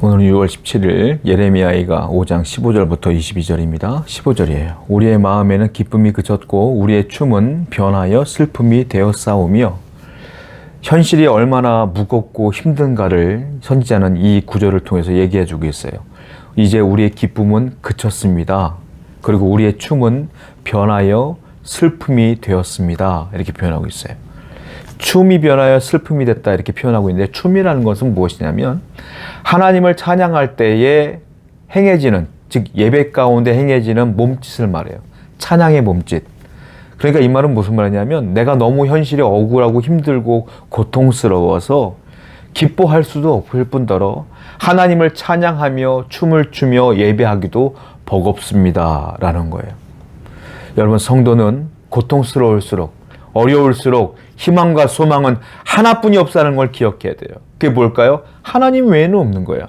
오늘은 6월 17일 예레미야가 5장 15절부터 22절입니다. 15절이에요. 우리의 마음에는 기쁨이 그쳤고 우리의 춤은 변하여 슬픔이 되었사오며. 현실이 얼마나 무겁고 힘든가를 선지자는 이 구절을 통해서 얘기해 주고 있어요. 이제 우리의 기쁨은 그쳤습니다. 그리고 우리의 춤은 변하여 슬픔이 되었습니다. 이렇게 표현하고 있어요. 춤이 변하여 슬픔이 됐다 이렇게 표현하고 있는데, 춤이라는 것은 무엇이냐면 하나님을 찬양할 때에 행해지는, 즉 예배 가운데 행해지는 몸짓을 말해요. 찬양의 몸짓. 그러니까 이 말은 무슨 말이냐면, 내가 너무 현실이 억울하고 힘들고 고통스러워서 기뻐할 수도 없을 뿐더러 하나님을 찬양하며 춤을 추며 예배하기도 버겁습니다 라는 거예요. 여러분, 성도는 고통스러울수록, 어려울수록 희망과 소망은 하나뿐이 없다는 걸 기억해야 돼요. 그게 뭘까요? 하나님 외에는 없는 거야.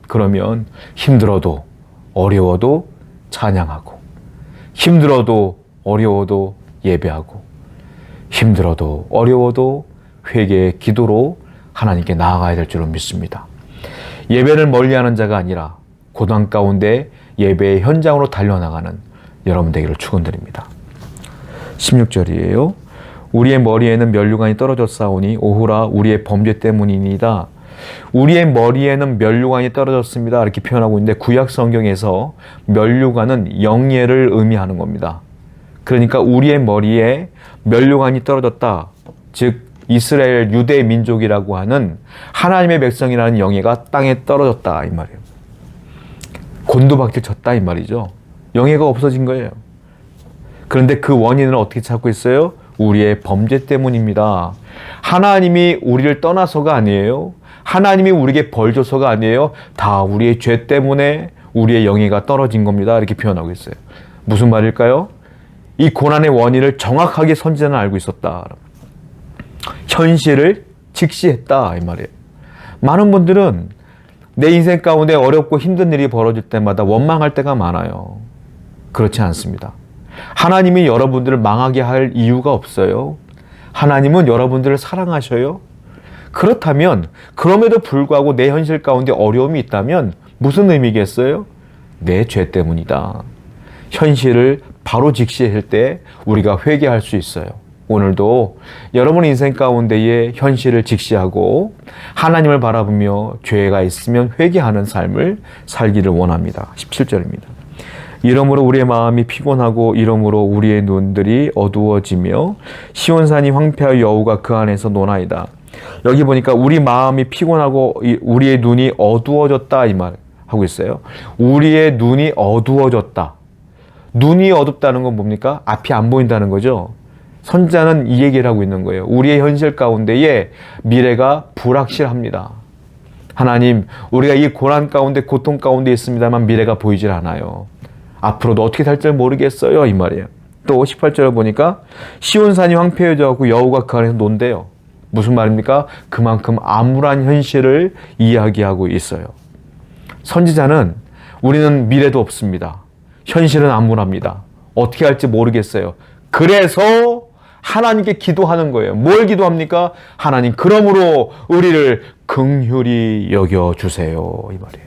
그러면 힘들어도 어려워도 찬양하고, 힘들어도 어려워도 예배하고, 힘들어도 어려워도 회개의 기도로 하나님께 나아가야 될 줄로 믿습니다. 예배를 멀리하는 자가 아니라 고난 가운데 예배의 현장으로 달려나가는 여러분 되기를 축원드립니다. 16절이에요. 우리의 머리에는 면류관이 떨어졌사오니 오호라 우리의 범죄 때문이니이다. 우리의 머리에는 면류관이 떨어졌습니다 이렇게 표현하고 있는데, 구약 성경에서 면류관은 영예를 의미하는 겁니다. 그러니까 우리의 머리에 면류관이 떨어졌다, 즉 이스라엘 유대 민족이라고 하는 하나님의 백성이라는 영예가 땅에 떨어졌다 이 말이에요. 곤두박질 쳤다 이 말이죠. 영예가 없어진 거예요. 그런데 그 원인을 어떻게 찾고 있어요? 우리의 범죄 때문입니다. 하나님이 우리를 떠나서가 아니에요. 하나님이 우리에게 벌 줘서가 아니에요. 다 우리의 죄 때문에 우리의 영예가 떨어진 겁니다 이렇게 표현하고 있어요. 무슨 말일까요? 이 고난의 원인을 정확하게 선지자는 알고 있었다. 현실을 직시했다 이 말이에요. 많은 분들은 내 인생 가운데 어렵고 힘든 일이 벌어질 때마다 원망할 때가 많아요. 그렇지 않습니다. 하나님이 여러분들을 망하게 할 이유가 없어요. 하나님은 여러분들을 사랑하셔요. 그렇다면, 그럼에도 불구하고 내 현실 가운데 어려움이 있다면 무슨 의미겠어요? 내 죄 때문이다. 현실을 바로 직시할 때 우리가 회개할 수 있어요. 오늘도 여러분 인생 가운데의 현실을 직시하고 하나님을 바라보며 죄가 있으면 회개하는 삶을 살기를 원합니다. 17절입니다. 이러므로 우리의 마음이 피곤하고 이러므로 우리의 눈들이 어두워지며 시온산이 황폐하여 여호가 그 안에서 노나이다. 여기 보니까 우리 마음이 피곤하고 우리의 눈이 어두워졌다 이 말 하고 있어요. 우리의 눈이 어두워졌다. 눈이 어둡다는 건 뭡니까? 앞이 안 보인다는 거죠. 선지자는 이 얘기를 하고 있는 거예요. 우리의 현실 가운데에 미래가 불확실합니다. 하나님, 우리가 이 고난 가운데, 고통 가운데 있습니다만 미래가 보이질 않아요. 앞으로도 어떻게 살지 모르겠어요 이 말이에요. 또 18절을 보니까 시온산이 황폐해져갖고 여호가 그 안에서 논대요. 무슨 말입니까? 그만큼 암울한 현실을 이야기하고 있어요. 선지자는 우리는 미래도 없습니다. 현실은 암울합니다. 어떻게 할지 모르겠어요. 그래서 하나님께 기도하는 거예요. 뭘 기도합니까? 하나님, 그러므로 우리를 긍휼히 여겨주세요 이 말이에요.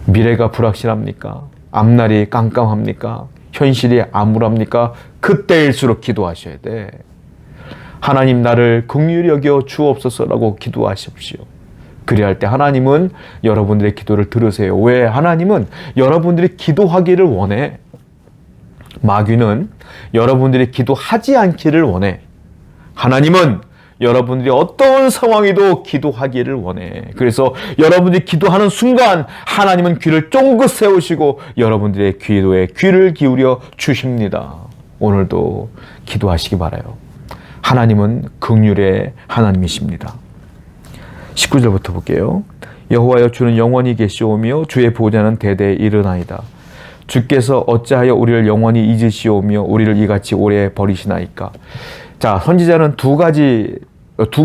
미래가 불확실합니까? 앞날이 깜깜합니까? 현실이 암울합니까? 그때일수록 기도하셔야 돼. 하나님, 나를 긍휼히 여겨 주옵소서라고 기도하십시오. 그리할 때 하나님은 여러분들의 기도를 들으세요. 왜? 하나님은 여러분들이 기도하기를 원해. 마귀는 여러분들이 기도하지 않기를 원해. 하나님은 여러분들이 어떤 상황에도 기도하기를 원해. 그래서 여러분들이 기도하는 순간 하나님은 귀를 쫑긋 세우시고 여러분들의 기도에 귀를 기울여 주십니다. 오늘도 기도하시기 바라요. 하나님은 긍휼의 하나님이십니다. 19절부터 볼게요. 여호와여, 주는 영원히 계시오며 주의 보좌는 대대에 이르나이다. 주께서 어찌하여 우리를 영원히 잊으시오며 우리를 이같이 오래 버리시나이까. 자, 선지자는 두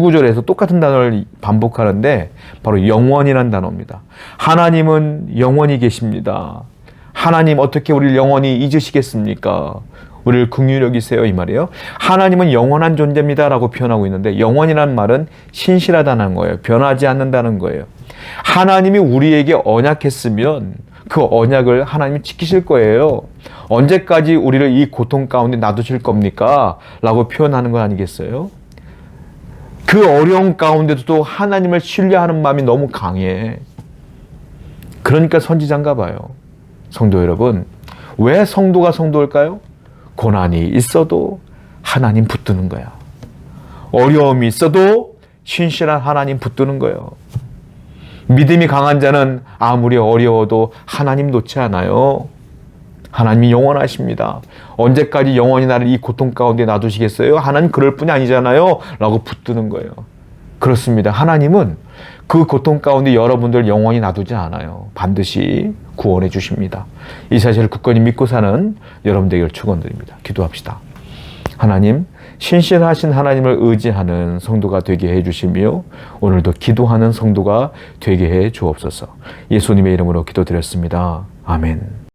구절에서 똑같은 단어를 반복하는데 바로 영원이라는 단어입니다. 하나님은 영원히 계십니다. 하나님, 어떻게 우리를 영원히 잊으시겠습니까? 우리를 긍휼히 여기세요 이 말이에요. 하나님은 영원한 존재입니다 라고 표현하고 있는데 영원이라는 말은 신실하다는 거예요. 변하지 않는다는 거예요. 하나님이 우리에게 언약했으면 그 언약을 하나님이 지키실 거예요. 언제까지 우리를 이 고통 가운데 놔두실 겁니까? 라고 표현하는 거 아니겠어요? 그 어려운 가운데도 하나님을 신뢰하는 마음이 너무 강해. 그러니까 선지자인가 봐요. 성도 여러분, 왜 성도가 성도일까요? 고난이 있어도 하나님 붙드는 거야. 어려움이 있어도 신실한 하나님 붙드는 거예요. 믿음이 강한 자는 아무리 어려워도 하나님 놓지 않아요. 하나님이 영원하십니다. 언제까지 영원히 나를 이 고통 가운데 놔두시겠어요? 하나님 그럴 뿐이 아니잖아요. 라고 붙드는 거예요. 그렇습니다. 하나님은 그 고통 가운데 여러분들 영원히 놔두지 않아요. 반드시 구원해 주십니다. 이 사실을 굳건히 믿고 사는 여러분 되기를 축원드립니다. 기도합시다. 하나님, 신실하신 하나님을 의지하는 성도가 되게 해주시며 오늘도 기도하는 성도가 되게 해 주옵소서. 예수님의 이름으로 기도드렸습니다. 아멘.